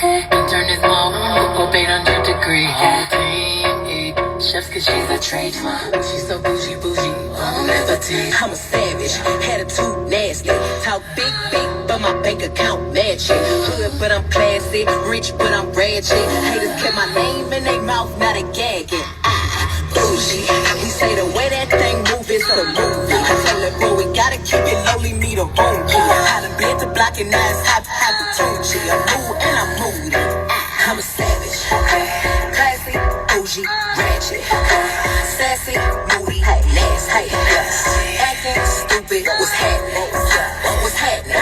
Intern is mom, up 800 degree. Whole team eat chefs cause she's a tradesman. She's so bougie, levity. I'm a savage, attitude nasty. Talk big, but my bank account matching. Hood, but I'm classy. Rich, but I'm ratchet. Haters kept my name in their mouth, not a gagging. Bougie, he say the way that thing move is a movie. I tell her, bro, we gotta keep it lowly, need a room. I done been to block and now it's opportunity. I'm mood and I'm moody. I'm a savage, classy, bougie, ratchet, sassy, moody, nasty, acting stupid. What's happening? What's happening?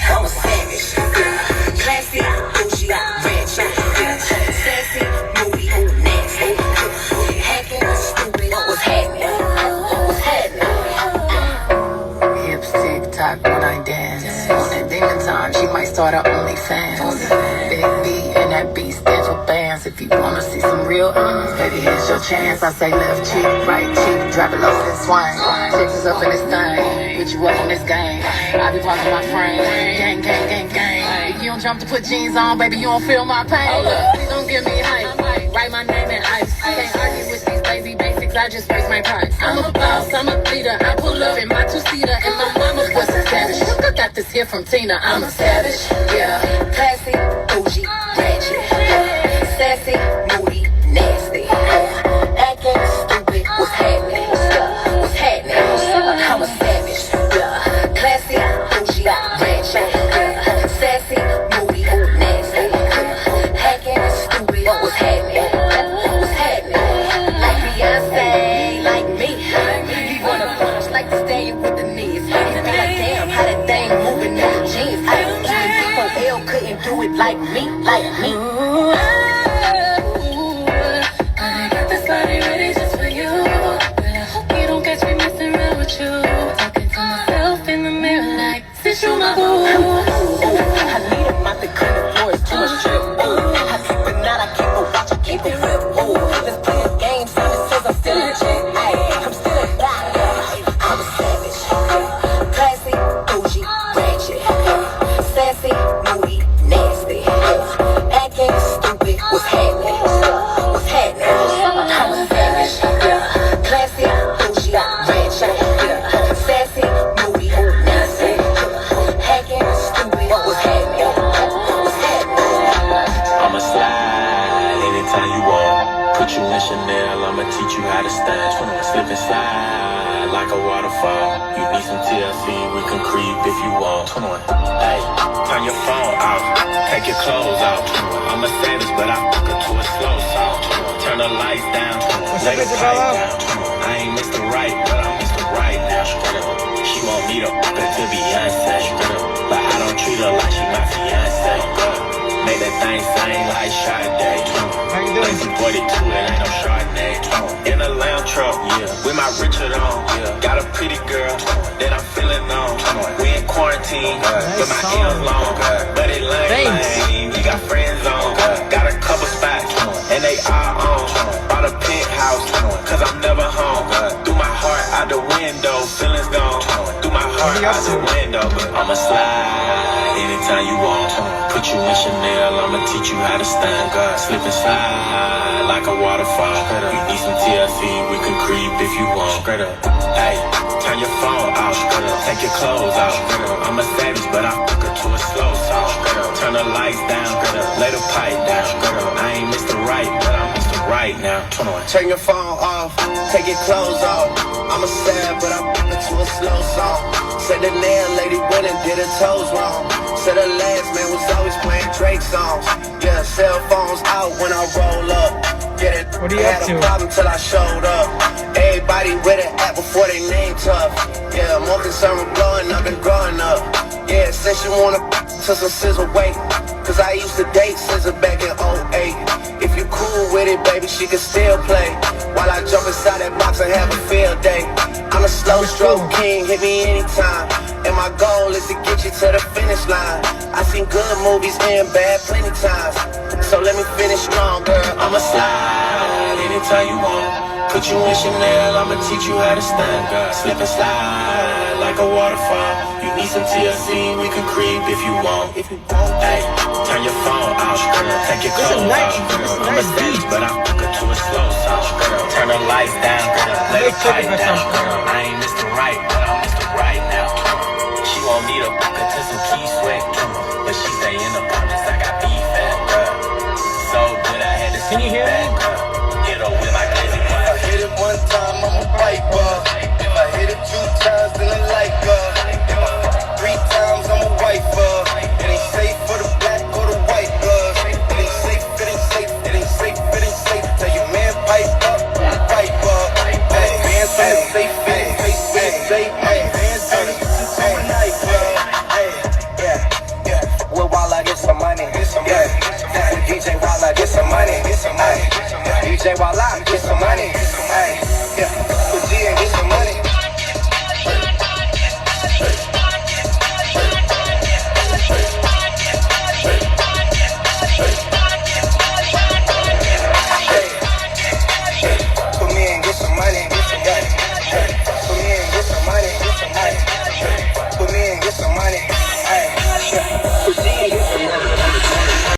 I'm a savage, classy, bougie, ratchet, sassy, moody, nasty, acting stupid. What's happening? What's happening? Hips tick tock when I dance. On that demon time, she might start her OnlyFans. Big B and that B stands for bands. If you wanna see some real baby, here's your chance. I say left cheek, right cheek, drop it low and swing. Texas up in this thing, put you up on this game. I be watching my frame, gang, gang, gang, gang. If you don't jump to put jeans on, baby, you don't feel my pain. Please don't give me hype, write my name in ice. Can't argue with these lazy basics, I just raise my price. I'm a boss, I'm a leader, I pull up in my two-seater, and my mama was a savage. I got this here from Tina, I'm a savage, yeah. Classy, bougie, ratchet, sassy, moody, nasty, acting stupid. What's happening? What's happening? I'm a savage, classy, bougie, ratchet, sassy, moody, nasty, acting stupid. What's happening? What's happening? Like Beyonce, like me. He wanna punch like the stallion with the knees. He be like, damn, how that thing moving in the jeans. I don't even before L couldn't do it like me, like me. I got this body ready just for you, but I hope you don't catch me messing around with you. Talking to myself in the mirror like, since you my boo. I need him out the cleaning floors to a strip. Ooh, I keep it not, I keep it watch, I keep it real. Ooh, let's play a game, so this says I'm still a chick. Ay, I'm still a guy. I'm a savage, classy, bougie, ratchet, sassy, moody, nasty, acting stupid. What's happening? What's happening? I'm a savage, classy, bougie, ratchet, sassy, moody, nasty, acting stupid. What's happening? What's happening? I'ma slide anytime you want. Put you in Chanel, I'ma teach you how to stand. Slip and slide like a waterfall. You need some TLC, we can creep if you want. Hey, turn your phone off, take your clothes off. I'm a savage, but I fuck her to a slow song. Turn the lights down, lay the pipe down. I ain't Mr. Right, but I'm Mr. Right now. She want me to fuck her to Beyonce, but I don't treat her like she my fiance. Make that thing sing like Sade. How you doing? Lazy 42, it ain't no Chardonnay. In a lamb truck, with my Richard on. Got a pretty girl that I'm feeling on. We in quarantine, but my M's long. But it lame, we got friends on. Got a couple spots, and they are on. Bought a penthouse, cause I'm never home. Threw my heart out the window, feelings gone. Threw my heart out the window, but I'ma slide anytime you want. Put you in Chanel, I'ma teach you how to stand. Slip and slide like a waterfall. You need some TLC, we can creep if you want. Hey, turn your phone off, take your clothes off. I'm a savage, but I fuck her to a slow song. Turn the lights down, lay the pipe down. I ain't Mr. Right, but I'm Mr. Right now. Turn your phone off, take your clothes off. I'm a sad, but I fuck her to a slow song. Said the nail lady went and did her toes wrong. Said the last man was always playing Drake songs. Yeah, cell phones out when I roll up. Get it, What are you had up to? a problem till I showed up. Everybody with an app before they name tough. Yeah, more concerned with blowing up than growing up. Yeah, since you wanna to some scissor weight. Cause I used to date scissor back in '08. If you cool with it, baby, she can still play. While I jump inside that box and have a field day. I'm a slow stroke king, hit me anytime. And my goal is to get you to the finish line. I seen good movies and bad plenty times. So let me finish strong, girl. I'ma slide anytime you want. Put you in Chanel, I'ma teach you how to stand. Slip and slide like a waterfall. You need some TLC, we can creep if you want. Hey, turn your phone off, take your clothes off. I'm a savage, but I fuck her to a slow song. Turn the lights down, let it pipe down. I ain't Mr. Right, but I'm Mr. Right now. She want me to fuck her to some key sweat, but she stay in the apartments. I got beef at, so good I had to see. Can you hear me? Hit her with my crazy If I hit it one time, I'm a piper. If I hit it 2 times, then I like her. If I fuck it 3 times, I'm a wifer. It ain't safe for the black or the white blood. It ain't safe, it ain't safe, it ain't safe, it ain't safe. Tell your man pipe up, pipe up. Hey, bands on the safe, it ain't safe, it ain't safe. Hey, bands on the night club. Hey, yeah. Well, while I get some money, yeah. DJ while I get some money, DJ while I get some money, yeah. Put G and get some money. Put me and get some money, Put me and get some money, Put me and get some money,